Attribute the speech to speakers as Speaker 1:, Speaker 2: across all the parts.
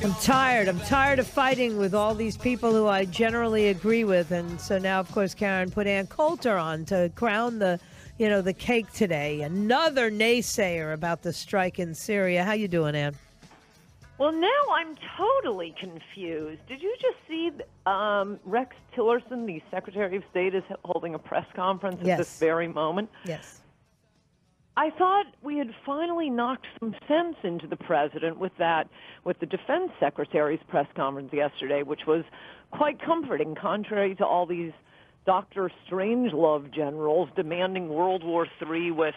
Speaker 1: I'm tired. I'm tired of fighting with all these people who I generally agree with. And so now, of course, Karen put Ann Coulter on to crown the cake today. Another naysayer about the strike in Syria. How you doing, Ann?
Speaker 2: Well, now I'm totally confused. Did you just see Rex Tillerson, the Secretary of State, is holding a press conference at this very moment?
Speaker 1: Yes.
Speaker 2: I thought we had finally knocked some sense into the president with the defense secretary's press conference yesterday, which was quite comforting, contrary to all these Dr. Strangelove generals demanding World War III with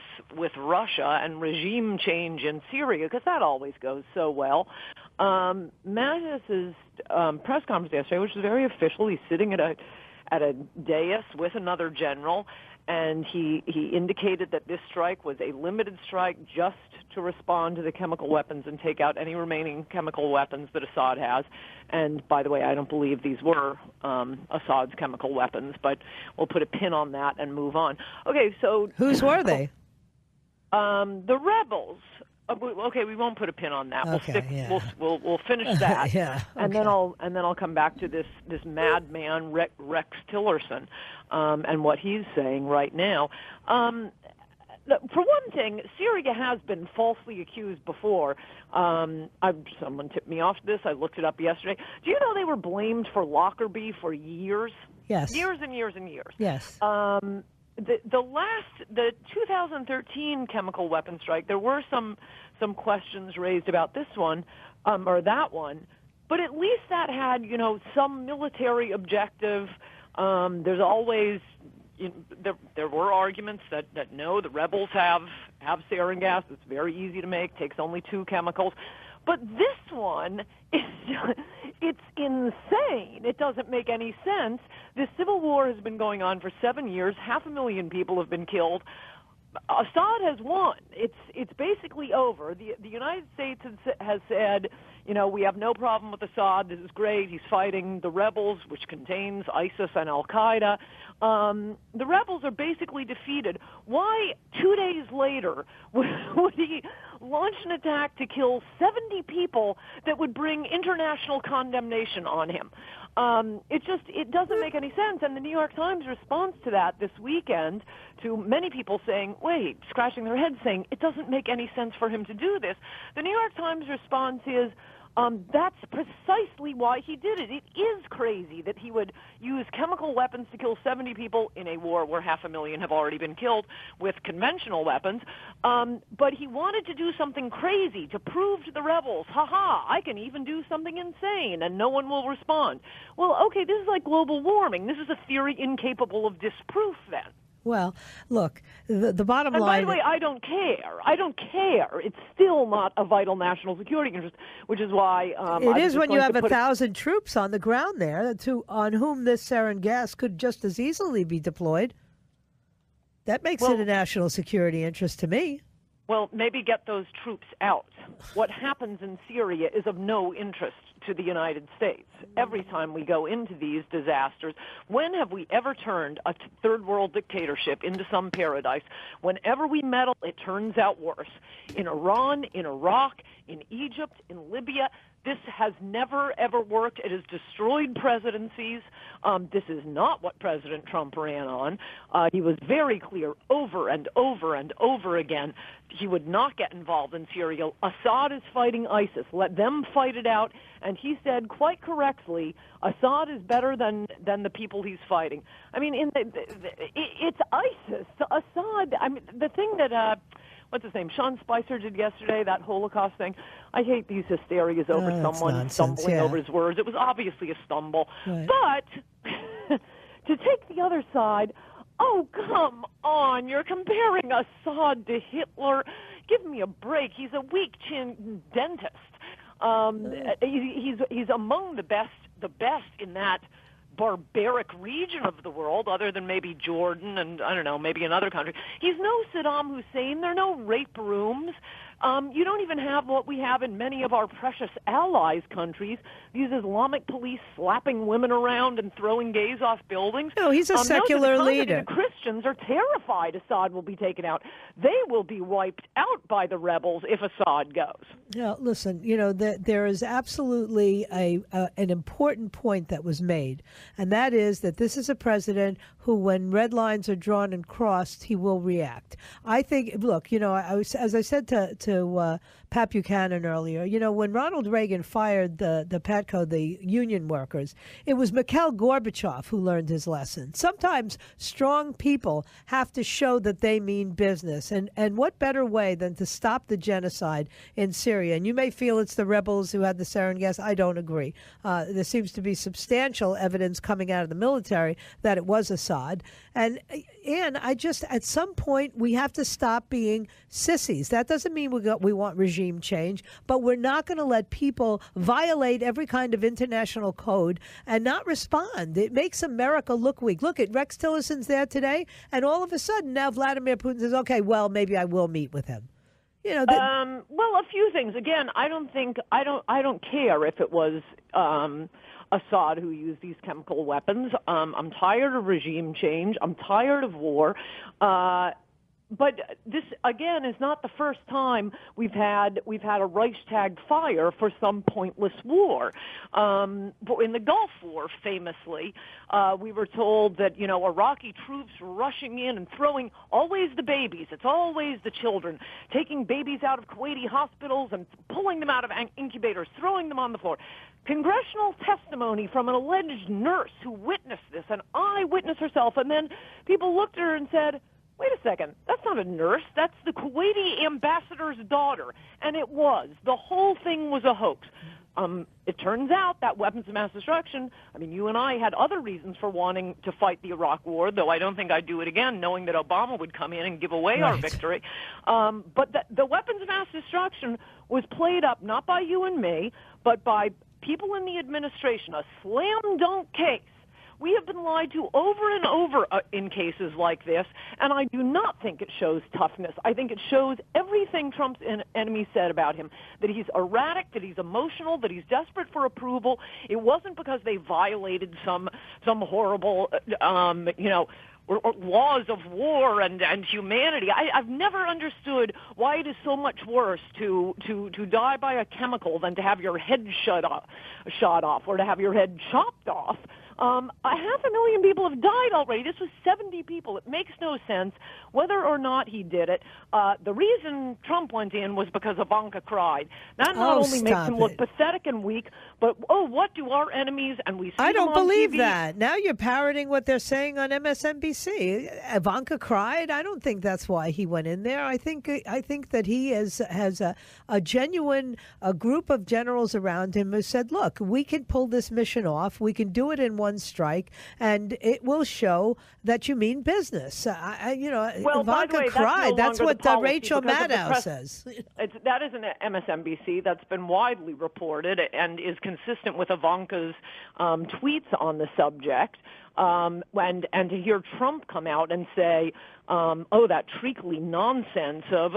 Speaker 2: Russia and regime change in Syria, because that always goes so well. Mattis's press conference yesterday, which was very official, he's sitting at a dais with another general, and he indicated that this strike was a limited strike just to respond to the chemical weapons and take out any remaining chemical weapons that Assad has. And by the way, I don't believe these were Assad's chemical weapons, but we'll put a pin on that and move on. Okay, so
Speaker 1: whose were they?
Speaker 2: The rebels. Okay, we won't put a pin on that.
Speaker 1: Okay,
Speaker 2: We'll finish that.
Speaker 1: Yeah, okay.
Speaker 2: And then I'll come back to this madman Rex Tillerson and what he's saying right now. For one thing, Syria has been falsely accused before. Someone tipped me off this. I looked it up yesterday. Do you know they were blamed for Lockerbie for years?
Speaker 1: Yes.
Speaker 2: Years and years and years.
Speaker 1: Yes.
Speaker 2: The 2013 chemical weapons strike, there were some questions raised about this one or that one, but at least that had some military objective. There's always there were arguments that no, the rebels have sarin gas. It's very easy to make. Takes only 2 chemicals. But this one, it's insane. It doesn't make any sense. This civil war has been going on for 7 years. 500,000 people have been killed. Assad has won. It's basically over. The United States has said, we have no problem with Assad. This is great. He's fighting the rebels, which contains ISIS and Al-Qaeda. The rebels are basically defeated. Why 2 days later would he launch an attack to kill 70 people that would bring international condemnation on him? It doesn't make any sense. And the New York Times response to that this weekend, to many people saying, scratching their heads saying, it doesn't make any sense for him to do this. The New York Times response is, that's precisely why he did it. It is crazy that he would use chemical weapons to kill 70 people in a war where 500,000 have already been killed with conventional weapons. But he wanted to do something crazy to prove to the rebels, I can even do something insane and no one will respond. Well, okay, this is like global warming. This is a theory incapable of disproof then.
Speaker 1: Well, look, the bottom line...
Speaker 2: And by the way, I don't care. It's still not a vital national security interest, which is why...
Speaker 1: it is when you have 1,000 troops on the ground there on whom this sarin gas could just as easily be deployed. That makes it a national security interest to me.
Speaker 2: Well, maybe get those troops out. What happens in Syria is of no interest to the United States. Every time we go into these disasters, when have we ever turned a third world dictatorship into some paradise? Whenever we meddle, it turns out worse. In Iran, in Iraq, in Egypt, in Libya, this has never, ever worked. It has destroyed presidencies. This is not what President Trump ran on. He was very clear over and over and over again he would not get involved in Syria. Assad is fighting ISIS. Let them fight it out. And he said quite correctly, Assad is better than the people he's fighting. I mean, it's ISIS. Assad, I mean, the thing that... what's his name? Sean Spicer did yesterday, that Holocaust thing. I hate these hysterias over someone stumbling over his words. It was obviously a stumble. Right. But to take the other side, oh, come on. You're comparing Assad to Hitler. Give me a break. He's a weak-chinned dentist. He's among the best in that barbaric region of the world, other than maybe Jordan and, I don't know, maybe another country. He's no Saddam Hussein. There are no rape rooms. You don't even have what we have in many of our precious allies countries, these Islamic police slapping women around and throwing gays off buildings.
Speaker 1: No, he's a secular leader.
Speaker 2: The Christians are terrified Assad will be taken out. They will be wiped out by the rebels if Assad goes.
Speaker 1: No, listen, there is absolutely an important point that was made, and that is that this is a president who, when red lines are drawn and crossed, he will react. I think, look, as I said to Pat Buchanan earlier, when Ronald Reagan fired the PATCO, the union workers, it was Mikhail Gorbachev who learned his lesson. Sometimes strong people have to show that they mean business, and what better way than to stop the genocide in Syria? And you may feel it's the rebels who had the sarin gas. I don't agree. There seems to be substantial evidence coming out of the military that it was Assad. And at some point, we have to stop being sissies. That doesn't mean we want regime change, but we're not going to let people violate every kind of international code and not respond. It makes America look weak. Look at Rex Tillerson's there today, and all of a sudden now Vladimir Putin says, okay, well, maybe I will meet with him.
Speaker 2: Well, a few things. Again, I don't care if it was Assad who used these chemical weapons. I'm tired of regime change. I'm tired of war. But this, again, is not the first time we've had a Reichstag fire for some pointless war. But in the Gulf War, famously, we were told that, Iraqi troops were rushing in and throwing always the babies. It's always the children, taking babies out of Kuwaiti hospitals and pulling them out of incubators, throwing them on the floor. Congressional testimony from an alleged nurse who witnessed this, an eyewitness herself, and then people looked at her and said, wait a second, that's not a nurse. That's the Kuwaiti ambassador's daughter. And it was. The whole thing was a hoax. It turns out that weapons of mass destruction, you and I had other reasons for wanting to fight the Iraq war, though I don't think I'd do it again, knowing that Obama would come in and give away our victory. But the weapons of mass destruction was played up not by you and me, but by people in the administration, a slam-dunk case. We have been lied to over and over in cases like this, and I do not think it shows toughness. I think it shows everything Trump's enemies said about him, that he's erratic, that he's emotional, that he's desperate for approval. It wasn't because they violated some horrible, laws of war and humanity. I've never understood why it is so much worse to die by a chemical than to have your head shot off or to have your head chopped off. 500,000 people have died already. This was 70 people. It makes no sense whether or not he did it. The reason Trump went in was because Ivanka cried. That not only makes him look pathetic and weak, but, what do our enemies, and we see
Speaker 1: I don't believe
Speaker 2: TV.
Speaker 1: that. Now you're parroting what they're saying on MSNBC. Ivanka cried. I don't think that's why he went in there. I think that he has a genuine group of generals around him who said, look, we can pull this mission off. We can do it in one strike, and it will show that you mean business. Ivanka cried. That's what Rachel Maddow says.
Speaker 2: That isn't MSNBC. That's been widely reported and is consistent with Ivanka's tweets on the subject. And to hear Trump come out and say, that treacly nonsense of,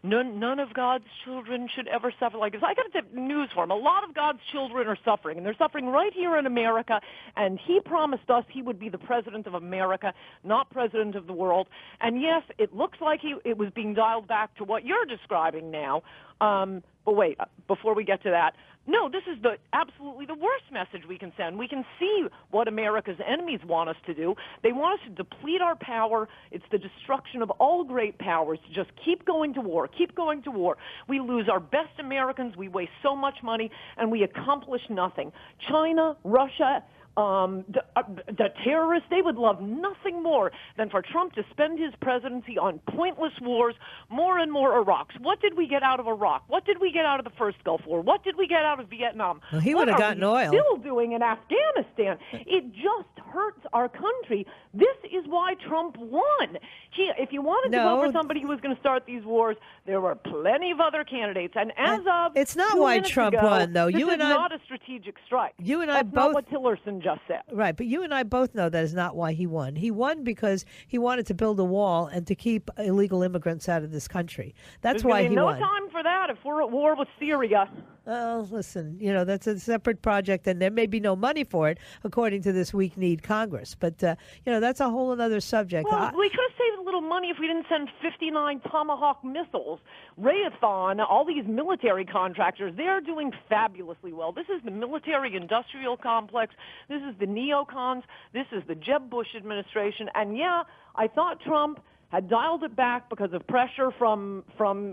Speaker 2: none of God's children should ever suffer like this. I got to have news for him. A lot of God's children are suffering, and they're suffering right here in America, and he promised us he would be the president of America, not president of the world. And yes, it looks like it was being dialed back to what you're describing now. But wait, before we get to that, no, this is absolutely the worst message we can send. We can see what America's enemies want us to do. They want us to deplete our power. It's the destruction of all great powers to just keep going to war, keep going to war. We lose our best Americans. We waste so much money, and we accomplish nothing. China, Russia, the terrorists, they would love nothing more than for Trump to spend his presidency on pointless wars, more and more Iraqs. What did we get out of Iraq? What did we get out of the first Gulf War? What did we get out of Vietnam?
Speaker 1: Well, he would have gotten oil.
Speaker 2: What are we still doing in Afghanistan? It just hurts our country. This is why Trump won. If you wanted to vote for somebody who was going to start these wars, there were plenty of other candidates. And as of
Speaker 1: it's not why Trump won, though.
Speaker 2: This is not a strategic strike.
Speaker 1: You and I
Speaker 2: That's
Speaker 1: both.
Speaker 2: not what Tillerson just said.
Speaker 1: Right, but you and I both know that is not why he won. He won because he wanted to build a wall and to keep illegal immigrants out of this country. That's why he won.
Speaker 2: No time for that if we're at war with Syria.
Speaker 1: Well, listen, that's a separate project, and there may be no money for it, according to this weak-kneed Congress. But, that's a whole other subject.
Speaker 2: Well, we could have saved a little money if we didn't send 59 Tomahawk missiles. Raytheon, all these military contractors, they're doing fabulously well. This is the military-industrial complex. This is the neocons. This is the Jeb Bush administration. And, yeah, I thought Trump had dialed it back because of pressure from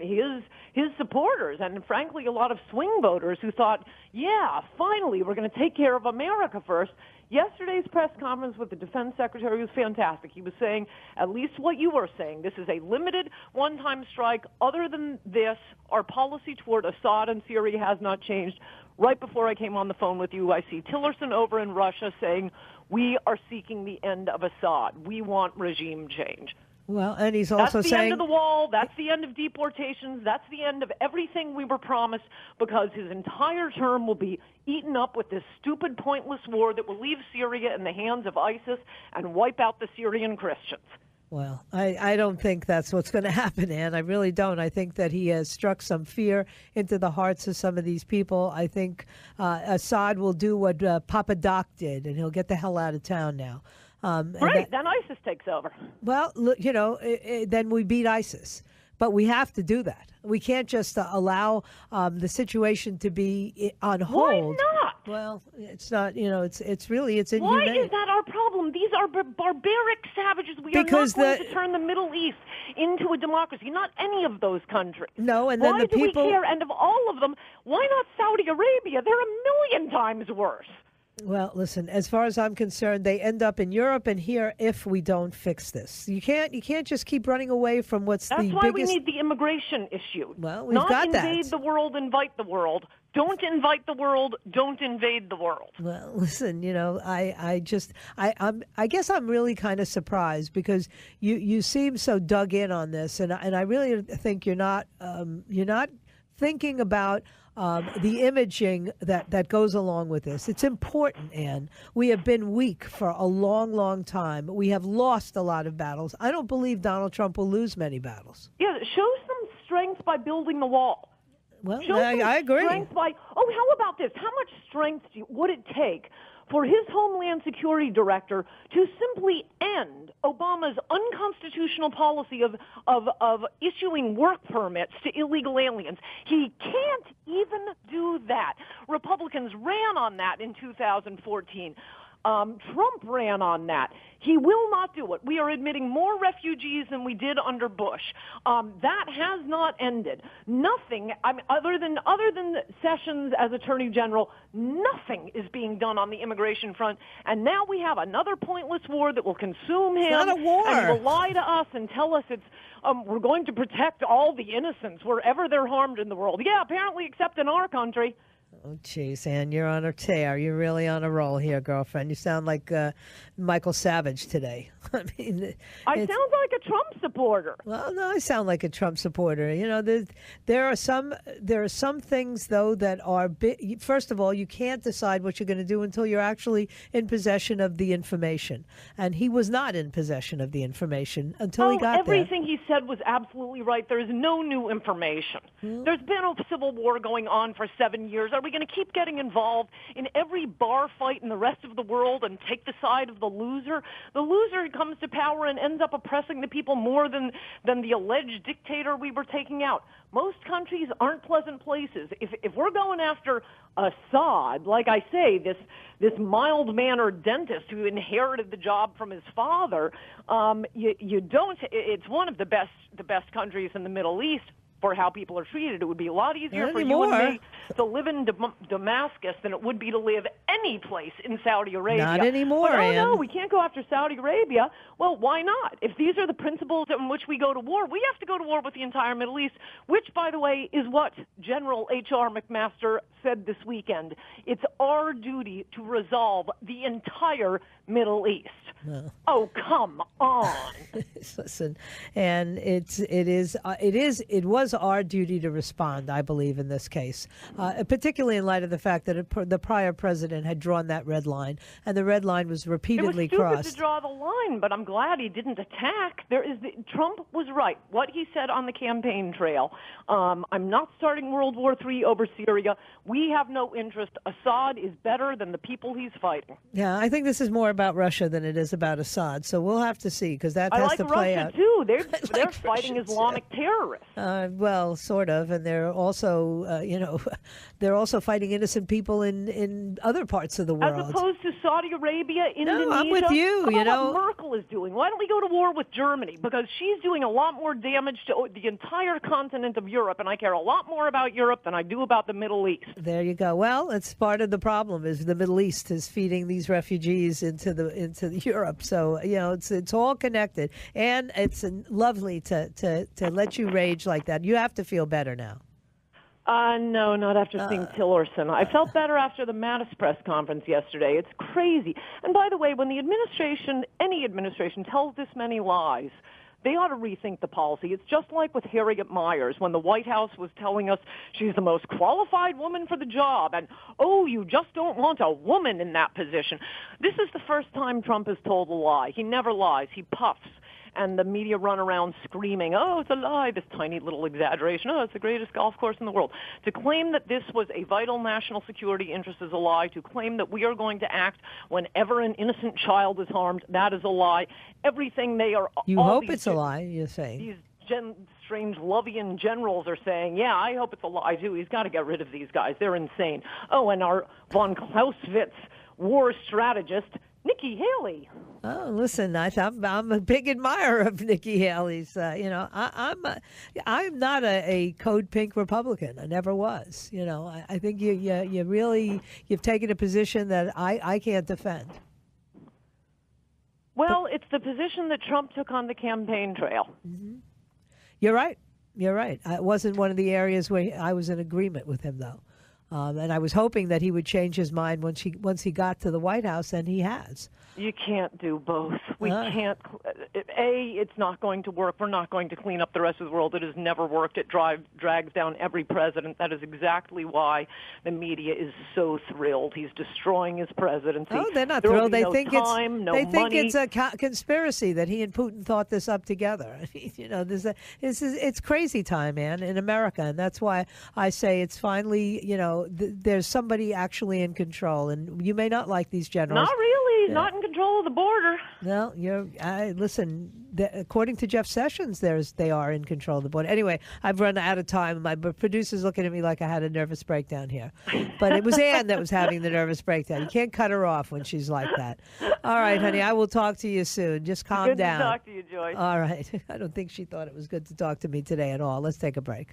Speaker 2: his supporters and, frankly, a lot of swing voters who thought, yeah, finally, we're going to take care of America first. Yesterday's press conference with the defense secretary was fantastic. He was saying at least what you were saying. This is a limited one-time strike. Other than this, our policy toward Assad and Syria has not changed. Right before I came on the phone with you, I see Tillerson over in Russia saying, we are seeking the end of Assad. We want regime change.
Speaker 1: Well, and he's also saying...
Speaker 2: That's the end of the wall. That's the end of deportations. That's the end of everything we were promised, because his entire term will be eaten up with this stupid, pointless war that will leave Syria in the hands of ISIS and wipe out the Syrian Christians.
Speaker 1: Well, I don't think that's what's going to happen, Ann. I really don't. I think that he has struck some fear into the hearts of some of these people. I think Assad will do what Papa Doc did, and he'll get the hell out of town now.
Speaker 2: Right, then ISIS takes over.
Speaker 1: Well, look, then we beat ISIS. But we have to do that. We can't just allow the situation to be on hold.
Speaker 2: Why not?
Speaker 1: Well, it's not, it's inhumane.
Speaker 2: Why is that our problem? These are barbaric savages. We are not going to turn the Middle East into a democracy, not any of those countries.
Speaker 1: No, and then
Speaker 2: why
Speaker 1: the people...
Speaker 2: Why do we care? And of all of them, why not Saudi Arabia? They're a million times worse.
Speaker 1: Well, listen, as far as I'm concerned, they end up in Europe and here if we don't fix this. You can't just keep running away from what's the biggest...
Speaker 2: That's why we need the immigration issue.
Speaker 1: Well, we've got that.
Speaker 2: Not invade the world, invite the world. Don't invite the world, don't invade the world.
Speaker 1: Well, listen, I guess I'm really kind of surprised because you seem so dug in on this, and I really think you're not thinking about the imaging that goes along with this. It's important, Ann. We have been weak for a long, long time. We have lost a lot of battles. I don't believe Donald Trump will lose many battles.
Speaker 2: Yeah, show some strength by building the wall.
Speaker 1: Well, I agree.
Speaker 2: Strength by, how about this? How much strength would it take for his Homeland Security director to simply end Obama's unconstitutional policy of issuing work permits to illegal aliens? He can't even do that. Republicans ran on that in 2014. Trump ran on that. He will not do it. We are admitting more refugees than we did under Bush. That has not ended. Nothing, other than Sessions as Attorney General, nothing is being done on the immigration front. And now we have another pointless war that will consume him.
Speaker 1: It's not a war.
Speaker 2: And will lie to us and tell us we're going to protect all the innocents wherever they're harmed in the world. Yeah, apparently except in our country.
Speaker 1: Oh, geez, Ann, you're on a tear. You're really on a roll here, girlfriend. You sound like Michael Savage today.
Speaker 2: I sound like a Trump supporter.
Speaker 1: Well, no, I sound like a Trump supporter. There are some things, though, that are first of all, you can't decide what you're going to do until you're actually in possession of the information. And he was not in possession of the information until he got
Speaker 2: everything he said was absolutely right. There is no new information. There's been a civil war going on for 7 years. Are we going to keep getting involved in every bar fight in the rest of the world and take the side of the loser? The loser comes to power and ends up oppressing the people more than the alleged dictator we were taking out. Most countries aren't pleasant places. If we're going after Assad, like I say, this mild-mannered dentist who inherited the job from his father, you don't. It's one of the best countries in the Middle East for how people are treated. It would be a lot easier for you and me to live in Damascus than it would be to live any place in Saudi Arabia.
Speaker 1: Not anymore,
Speaker 2: but, no, we can't go after Saudi Arabia. Well, why not? If these are the principles in which we go to war, we have to go to war with the entire Middle East, which, by the way, is what General H.R. McMaster said this weekend. It's our duty to resolve the entire Middle East.
Speaker 1: No.
Speaker 2: Oh, come on.
Speaker 1: Listen, and it was our duty to respond, I believe, in this case, particularly in light of the fact that the prior president had drawn that red line, and the red line was repeatedly
Speaker 2: crossed. It was stupid
Speaker 1: crossed.
Speaker 2: to draw the line, but I'm glad he didn't attack. Trump was right. What he said on the campaign trail, I'm not starting World War III over Syria. We have no interest. Assad is better than the people he's fighting.
Speaker 1: Yeah, I think this is more about Russia than it is about Assad, so we'll have to see, because that has to play
Speaker 2: Russia
Speaker 1: out.
Speaker 2: Too. They're fighting Islamic terrorists.
Speaker 1: Well, sort of, and they're also, they're also fighting innocent people in other parts of the world.
Speaker 2: As opposed to Saudi Arabia, Indonesia.
Speaker 1: No, I'm with you.
Speaker 2: Look at what Merkel is doing. Why don't we go to war with Germany? Because she's doing a lot more damage to the entire continent of Europe, and I care a lot more about Europe than I do about the Middle East.
Speaker 1: There you go. Well, it's part of the problem is the Middle East is feeding these refugees into Europe. So it's all connected, and it's lovely to let you rage like that. You have to feel better now.
Speaker 2: No, not after seeing Tillerson. I felt better after the Mattis press conference yesterday. It's crazy. And by the way, when any administration tells this many lies, they ought to rethink the policy. It's just like with Harriet Miers when the White House was telling us she's the most qualified woman for the job, and, oh, you just don't want a woman in that position. This is the first time Trump has told a lie. He never lies. He puffs. And the media run around screaming, oh, it's a lie, this tiny little exaggeration. Oh, it's the greatest golf course in the world. To claim that this was a vital national security interest is a lie. To claim that we are going to act whenever an innocent child is harmed, that is a lie. Everything they are...
Speaker 1: You hope it's a lie, you're saying.
Speaker 2: These strange Lovian generals are saying, yeah, I hope it's a lie, too. He's got to get rid of these guys. They're insane. Oh, and our von Clausewitz war strategist, Nikki Haley.
Speaker 1: Oh, listen, I'm a big admirer of Nikki Haley's. I'm not a code pink Republican. I never was. I think you've taken a position that I can't defend.
Speaker 2: Well, it's the position that Trump took on the campaign trail.
Speaker 1: Mm-hmm. You're right. It wasn't one of the areas where I was in agreement with him, though. And I was hoping that he would change his mind once he got to the White House, and he has.
Speaker 2: You can't do both. We can't. It's not going to work. We're not going to clean up the rest of the world. It has never worked. It drags down every president. That is exactly why the media is so thrilled. He's destroying his presidency.
Speaker 1: Oh, they're not thrilled. They think
Speaker 2: money.
Speaker 1: It's a conspiracy that he and Putin thought this up together. I mean, it's crazy time, man, in America, and that's why I say it's finally, there's somebody actually in control, and you may not like these generals.
Speaker 2: Not really. He's not in control of the border.
Speaker 1: No, listen. According to Jeff Sessions, they are in control of the border. Anyway, I've run out of time. My producer's looking at me like I had a nervous breakdown here, but it was Ann that was having the nervous breakdown. You can't cut her off when she's like that. All right, honey, I will talk to you soon. Just calm down.
Speaker 2: Good to talk to you, Joyce.
Speaker 1: All right. I don't think she thought it was good to talk to me today at all. Let's take a break.